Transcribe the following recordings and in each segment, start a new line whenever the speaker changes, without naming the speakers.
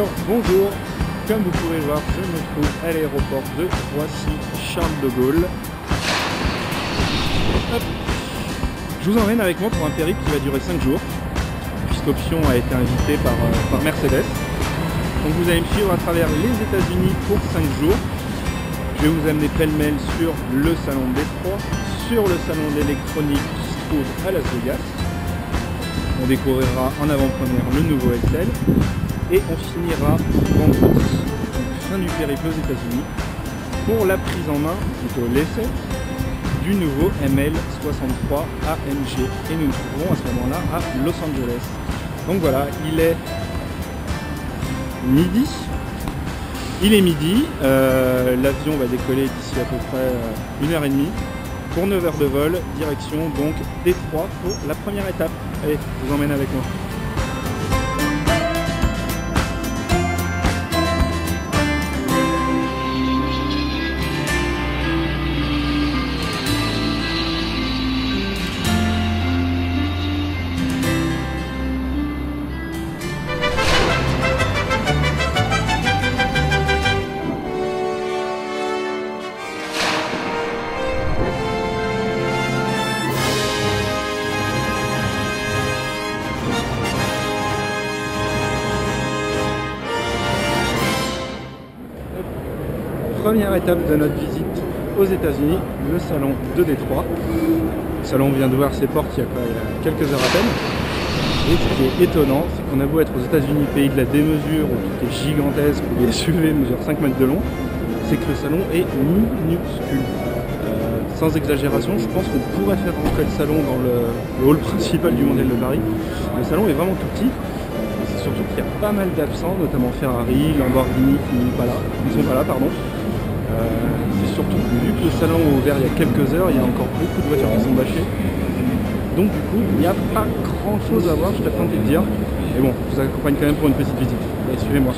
Alors bonjour, comme vous pouvez voir, je me trouve à l'aéroport de Roissy-Charles de Gaulle. Hop. Je vous emmène avec moi pour un périple qui va durer 5 jours, puisqu'Option a été invitée par Mercedes. Donc vous allez me suivre à travers les États-Unis pour 5 jours. Je vais vous amener pêle-mêle sur le salon de Détroit, sur le salon d'électronique qui se trouve à Las Vegas. On découvrira en avant-première le nouveau SL et on finira vendredi, fin du périple aux États-Unis, pour la prise en main, plutôt l'essai, du nouveau ML63 AMG. Et nous nous trouverons à ce moment-là à Los Angeles. Donc voilà, il est midi. L'avion va décoller d'ici à peu près 1h30 pour 9 heures de vol, direction donc Détroit pour la première étape. Allez, je vous emmène avec moi. Première étape de notre visite aux États-Unis, le salon de Détroit. Le salon vient d'ouvrir ses portes il y a quelques heures à peine. Et ce qui est étonnant, c'est qu'on a beau être aux États-Unis, pays de la démesure, où tout est gigantesque, où les SUV mesurent 5 mètres de long, c'est que le salon est minuscule. Sans exagération, je pense qu'on pourrait faire rentrer le salon dans le hall principal du Mondial de Paris. Le salon est vraiment tout petit. C'est surtout qu'il y a pas mal d'absents, notamment Ferrari, Lamborghini qui ne sont pas là, pardon. C'est surtout que vu que le salon est ouvert il y a quelques heures, il y a encore beaucoup de voitures qui sont bâchées. Donc du coup, il n'y a pas grand chose à voir, je serais tenté de dire. Mais bon, je vous accompagne quand même pour une petite visite. Allez, suivez-moi.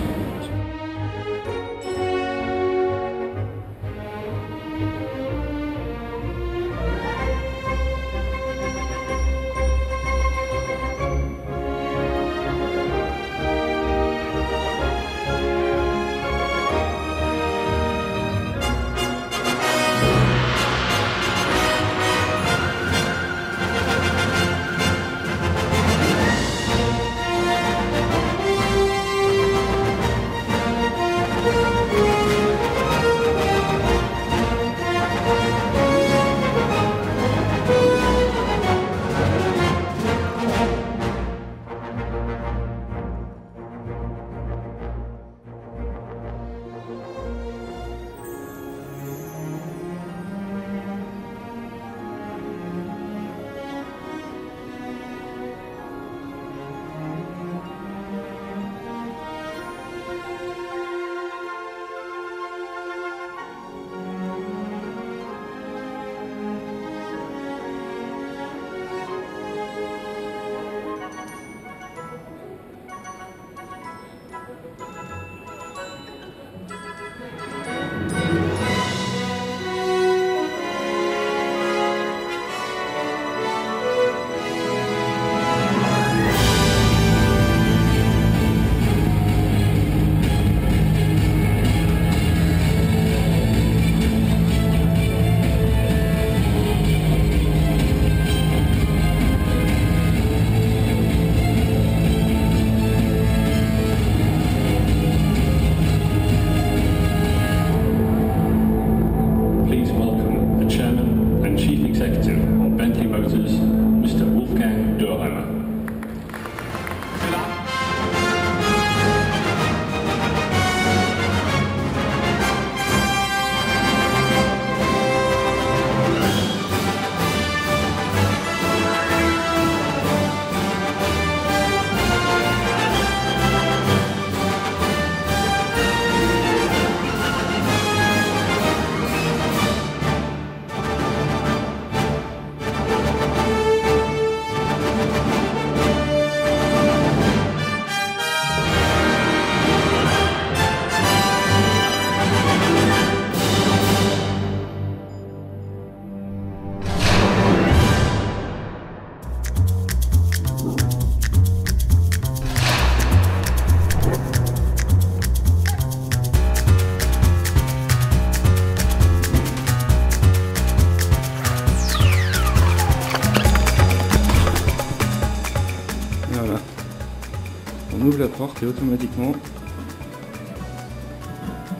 ouvre la porte et automatiquement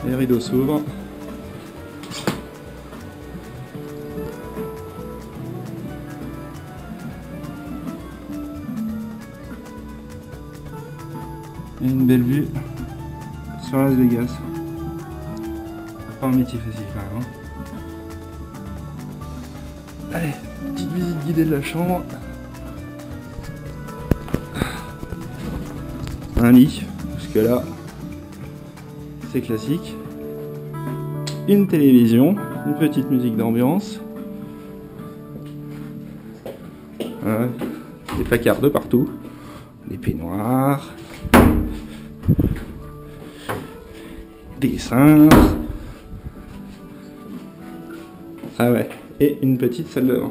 les rideaux s'ouvrent. Et une belle vue sur Las Vegas. Pas un métier facile quand même. Allez, petite visite guidée de la chambre. Un lit, parce que là, c'est classique. Une télévision, une petite musique d'ambiance. Voilà. Des placards de partout. Des peignoirs. Des cintres. Ah ouais, et une petite salle de bain.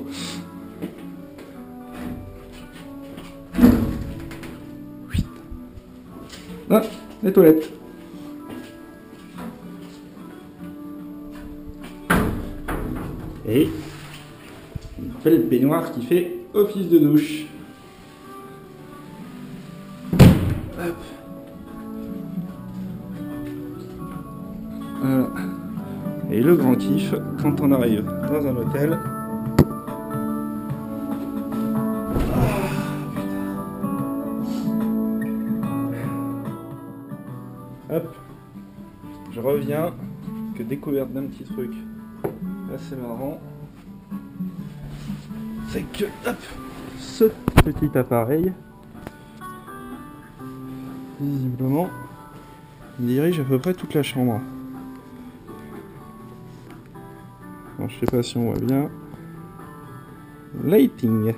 Oui. Ah, les toilettes. Et une belle baignoire qui fait office de douche. Hop. Voilà. Et le grand kiff quand on arrive dans un hôtel. Hop. Je reviens que découverte d'un petit truc assez marrant. C'est que hop, ce petit appareil visiblement dirige à peu près toute la chambre. Bon, je sais pas si on voit bien. Lighting.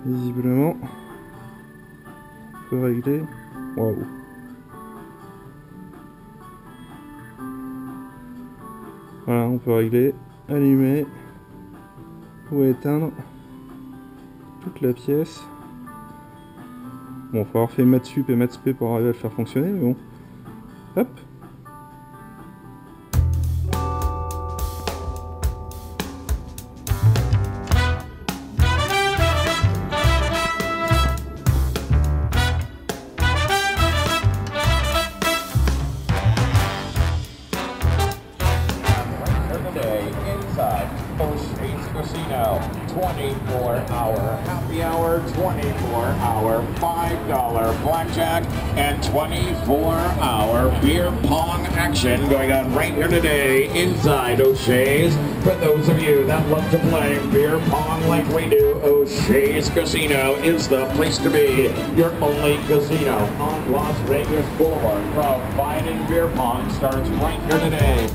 Visiblement, on peut régler. Waouh. Voilà, on peut régler, allumer ou éteindre toute la pièce. Bon, il faut avoir fait maths sup et maths spé pour arriver à le faire fonctionner, mais bon. Hop.
Casino, 24-hour happy hour, 24-hour $5 blackjack, and 24-hour beer pong action going on right here today inside O'Shea's. For those of you that love to play beer pong like we do, O'Shea's Casino is the place to be. Your only casino on Las Vegas Boulevard. Providing beer pong starts right here today.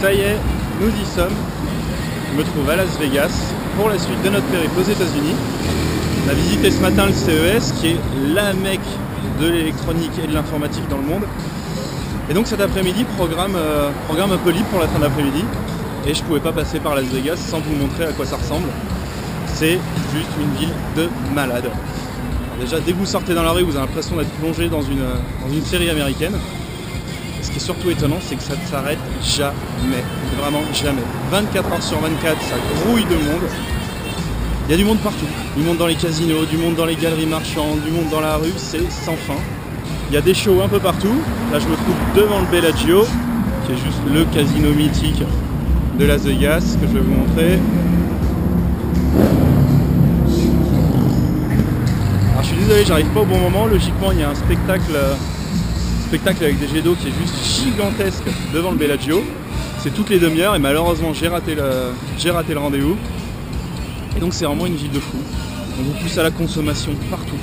Ça y est, nous y sommes. Je me trouve à Las Vegas pour la suite de notre périple aux États-Unis. On a visité ce matin le CES qui est la mecque de l'électronique et de l'informatique dans le monde. Et donc cet après-midi, programme un peu libre pour la fin d'après-midi. Et je pouvais pas passer par Las Vegas sans vous montrer à quoi ça ressemble. C'est juste une ville de malades. Alors déjà, dès que vous sortez dans la rue, vous avez l'impression d'être plongé dans une série américaine. Ce qui est surtout étonnant, c'est que ça ne s'arrête jamais, vraiment jamais. 24 heures sur 24, ça grouille de monde. Il y a du monde partout, du monde dans les casinos, du monde dans les galeries marchandes, du monde dans la rue, c'est sans fin. Il y a des shows un peu partout. Là, je me trouve devant le Bellagio, qui est juste le casino mythique de Las Vegas, que je vais vous montrer. Alors, je suis désolé, j'arrive pas au bon moment. Logiquement, il y a un spectacle spectacle avec des jets d'eau qui est juste gigantesque devant le Bellagio. C'est toutes les demi-heures et malheureusement j'ai raté le rendez-vous. Et donc c'est vraiment une ville de fou. On vous pousse à la consommation partout,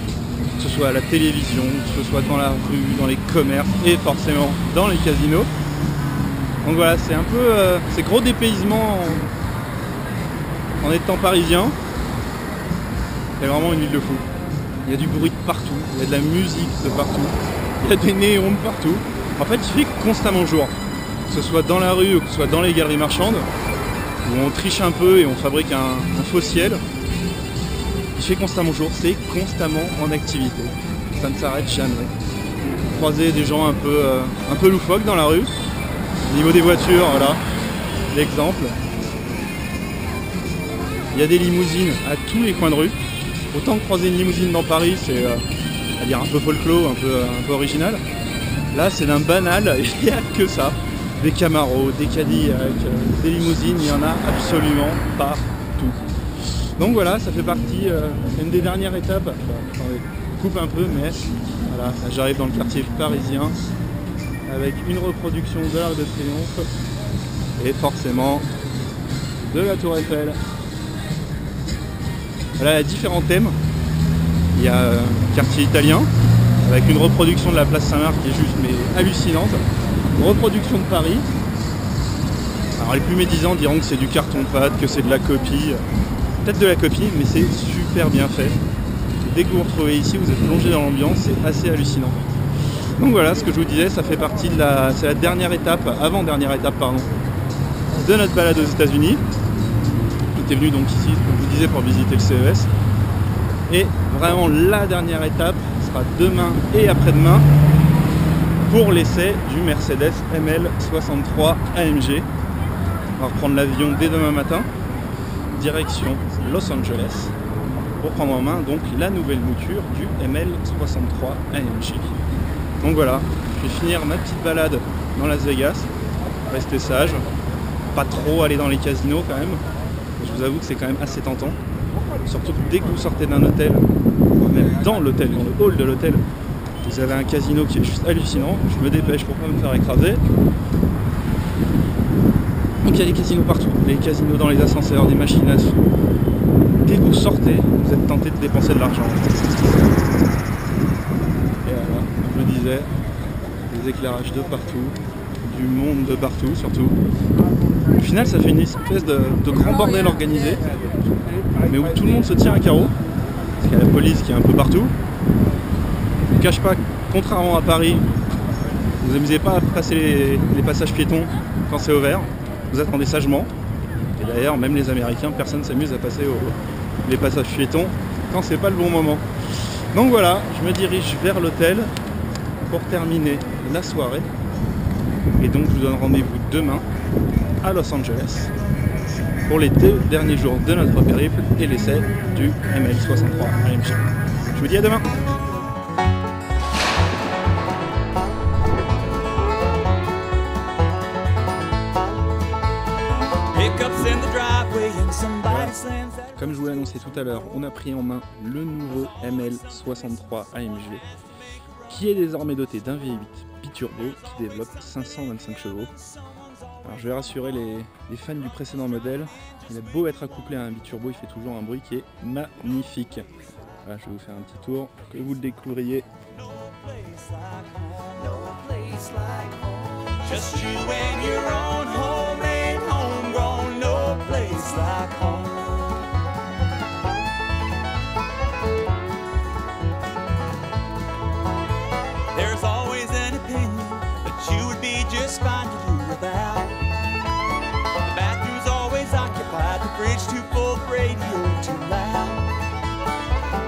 que ce soit à la télévision, que ce soit dans la rue, dans les commerces et forcément dans les casinos. Donc voilà, c'est un peu c'est gros dépaysement en étant parisien. C'est vraiment une ville de fou. Il y a du bruit de partout, il y a de la musique de partout, il y a des néons de partout. En fait, il fait constamment jour, que ce soit dans la rue ou que ce soit dans les galeries marchandes, où on triche un peu et on fabrique un faux ciel. Il fait constamment jour, c'est constamment en activité. Ça ne s'arrête jamais. Vous croisez des gens un peu loufoques dans la rue. Au niveau des voitures, voilà, l'exemple. Il y a des limousines à tous les coins de rue. Autant que croiser une limousine dans Paris, c'est à dire un peu folklore, un peu original. Là, c'est d'un banal, il n'y a que ça. Des Camaro, des Cadillac, des limousines, il y en a absolument partout. Donc voilà, ça fait partie, une des dernières étapes. Attendez, coupe un peu, mais voilà, j'arrive dans le quartier parisien avec une reproduction de l'Arc de Triomphe et forcément de la Tour Eiffel. Voilà, il y a différents thèmes. Il y a un quartier italien avec une reproduction de la place Saint-Marc qui est juste mais hallucinante. Une reproduction de Paris. Alors les plus médisants diront que c'est du carton-pâte, que c'est de la copie. Peut-être de la copie, mais c'est super bien fait. Dès que vous vous retrouvez ici, vous êtes plongé dans l'ambiance, c'est assez hallucinant. Donc voilà, ce que je vous disais, ça fait partie de c'est la dernière étape, avant-dernière étape, pardon, de notre balade aux États-Unis. J'étais venu donc ici, comme je vous disais, pour visiter le CES. Et vraiment la dernière étape sera demain et après-demain pour l'essai du Mercedes ML63 AMG. On va reprendre l'avion dès demain matin, direction Los Angeles, pour prendre en main donc la nouvelle mouture du ML63 AMG. Donc voilà, je vais finir ma petite balade dans Las Vegas, rester sage, pas trop aller dans les casinos quand même. Je vous avoue que c'est quand même assez tentant, surtout que dès que vous sortez d'un hôtel, même dans l'hôtel, dans le hall de l'hôtel, vous avez un casino qui est juste hallucinant. Je me dépêche pour pas me faire écraser. Donc il y a des casinos partout, les casinos dans les ascenseurs, des machines à sous. Dès que vous sortez, vous êtes tenté de dépenser de l'argent. Et voilà, comme je disais, des éclairages de partout, du monde de partout surtout. Au final, ça fait une espèce de grand bordel organisé, mais où tout le monde se tient à carreau, parce qu'il y a la police qui est un peu partout. Je ne cache pas, contrairement à Paris, vous n'amusez pas à passer les passages piétons quand c'est ouvert, vous attendez sagement. Et d'ailleurs, même les Américains, personne ne s'amuse à passer les passages piétons quand c'est pas le bon moment. Donc voilà, je me dirige vers l'hôtel pour terminer la soirée. Et donc je vous donne rendez-vous demain à Los Angeles pour les 2 derniers jours de notre périple et l'essai du ML63 AMG. Je vous dis à demain. Comme je vous l'ai annoncé tout à l'heure, on a pris en main le nouveau ML63 AMG qui est désormais doté d'un V8 biturbo qui développe 525 chevaux. Alors je vais rassurer les fans du précédent modèle, il a beau être accouplé à un biturbo, il fait toujours un bruit qui est magnifique. Voilà, je vais vous faire un petit tour pour que vous le découvriez. Just you and your own homemade, homegrown, no place like home. There's always an opinion, but you would be just fine to do without. The bathroom's always occupied, the fridge too full, the radio too loud.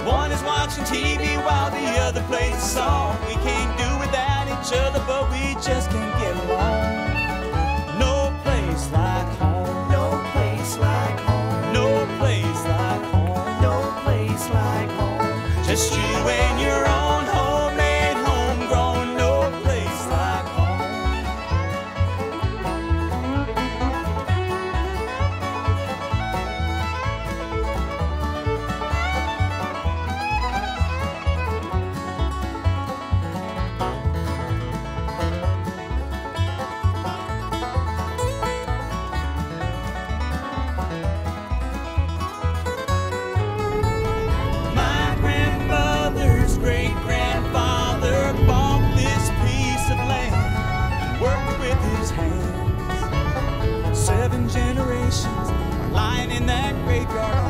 One is watching TV while the other plays a song. We can't do without each other, but we just can't get along. No place like home. No place like home. No place like home. No place like home. Just you and your own homemade, homegrown. No place like home.
take your